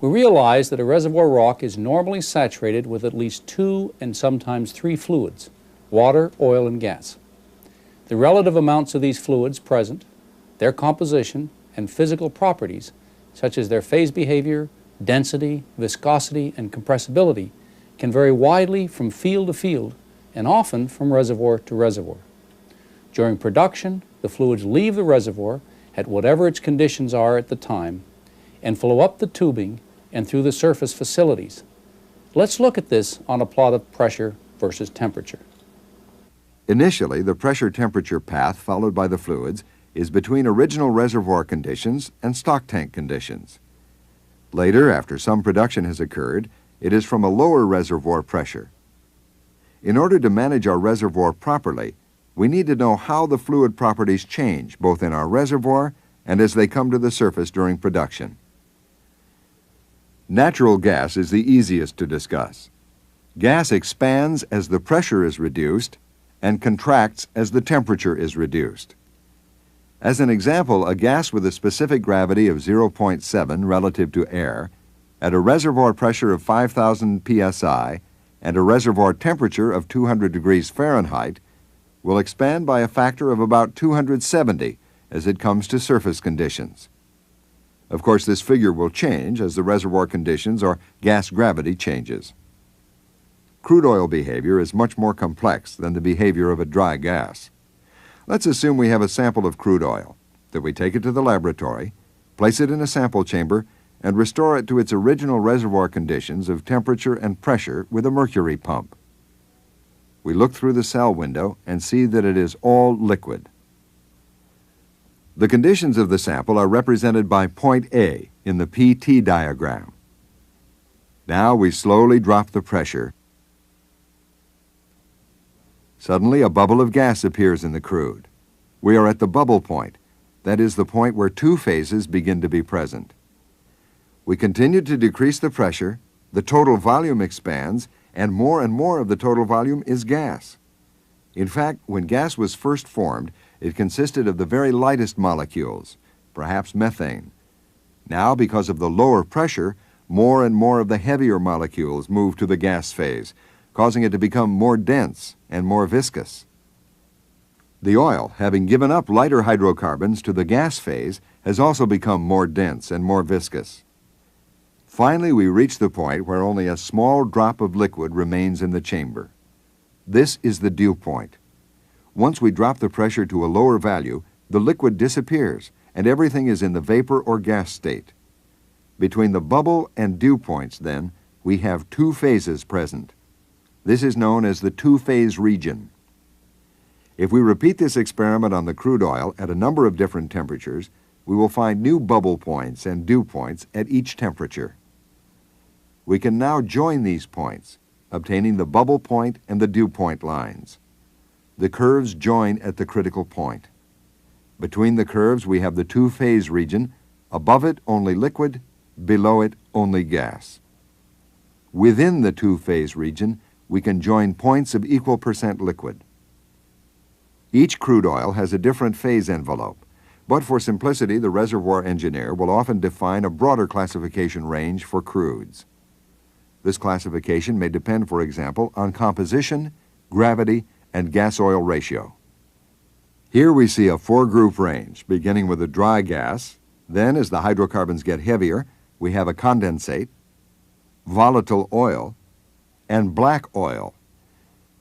we realize that a reservoir rock is normally saturated with at least 2 and sometimes 3 fluids: water, oil, and gas. The relative amounts of these fluids present, their composition, and physical properties, such as their phase behavior, density, viscosity, and compressibility, can vary widely from field to field and often from reservoir to reservoir. During production, the fluids leave the reservoir at whatever its conditions are at the time and flow up the tubing and through the surface facilities. Let's look at this on a plot of pressure versus temperature. Initially, the pressure-temperature path followed by the fluids is between original reservoir conditions and stock tank conditions. Later, after some production has occurred, it is from a lower reservoir pressure. In order to manage our reservoir properly, we need to know how the fluid properties change both in our reservoir and as they come to the surface during production. Natural gas is the easiest to discuss. Gas expands as the pressure is reduced and contracts as the temperature is reduced. As an example, a gas with a specific gravity of 0.7 relative to air, at a reservoir pressure of 5,000 psi and a reservoir temperature of 200 degrees Fahrenheit, will expand by a factor of about 270 as it comes to surface conditions. Of course, this figure will change as the reservoir conditions or gas gravity changes. Crude oil behavior is much more complex than the behavior of a dry gas. Let's assume we have a sample of crude oil, that we take it to the laboratory, place it in a sample chamber, and restore it to its original reservoir conditions of temperature and pressure with a mercury pump. We look through the cell window and see that it is all liquid. The conditions of the sample are represented by point A in the PT diagram. Now we slowly drop the pressure. Suddenly, a bubble of gas appears in the crude. We are at the bubble point, that is the point where 2 phases begin to be present. We continue to decrease the pressure, the total volume expands, and more of the total volume is gas. In fact, when gas was first formed, it consisted of the very lightest molecules, perhaps methane. Now, because of the lower pressure, more and more of the heavier molecules move to the gas phase, causing it to become more dense and more viscous. The oil, having given up lighter hydrocarbons to the gas phase, has also become more dense and more viscous. Finally, we reach the point where only a small drop of liquid remains in the chamber. This is the dew point. Once we drop the pressure to a lower value, the liquid disappears and everything is in the vapor or gas state. Between the bubble and dew points, then, we have 2 phases present. This is known as the 2-phase region. If we repeat this experiment on the crude oil at a number of different temperatures, we will find new bubble points and dew points at each temperature. We can now join these points, obtaining the bubble point and the dew point lines. The curves join at the critical point. Between the curves, we have the 2-phase region, above it only liquid, below it only gas. Within the 2-phase region, we can join points of equal percent liquid. Each crude oil has a different phase envelope, but for simplicity, the reservoir engineer will often define a broader classification range for crudes. This classification may depend, for example, on composition, gravity, and gas-oil ratio. Here we see a 4-group range, beginning with a dry gas. Then, as the hydrocarbons get heavier, we have a condensate, volatile oil, and black oil.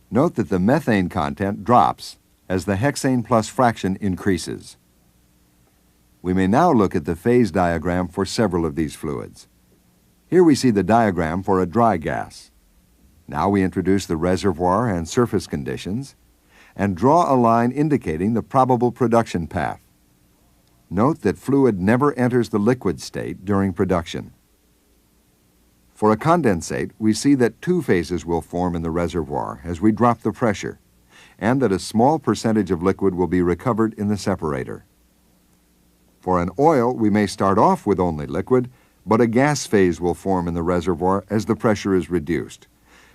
Note that the methane content drops as the hexane plus fraction increases. We may now look at the phase diagram for several of these fluids. Here we see the diagram for a dry gas. Now we introduce the reservoir and surface conditions and draw a line indicating the probable production path. Note that fluid never enters the liquid state during production. For a condensate, we see that 2 phases will form in the reservoir as we drop the pressure, and that a small percentage of liquid will be recovered in the separator. For an oil, we may start off with only liquid, but a gas phase will form in the reservoir as the pressure is reduced.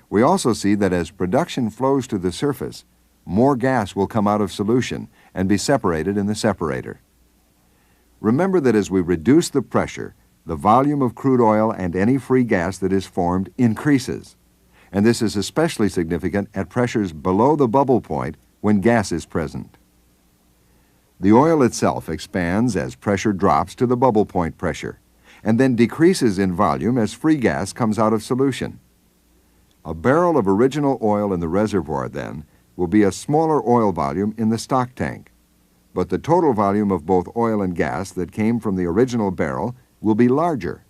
We also see that as production flows to the surface, more gas will come out of solution and be separated in the separator. Remember that as we reduce the pressure, the volume of crude oil and any free gas that is formed increases. And this is especially significant at pressures below the bubble point when gas is present. The oil itself expands as pressure drops to the bubble point pressure, and then decreases in volume as free gas comes out of solution. A barrel of original oil in the reservoir, then, will be a smaller oil volume in the stock tank, but the total volume of both oil and gas that came from the original barrel will be larger.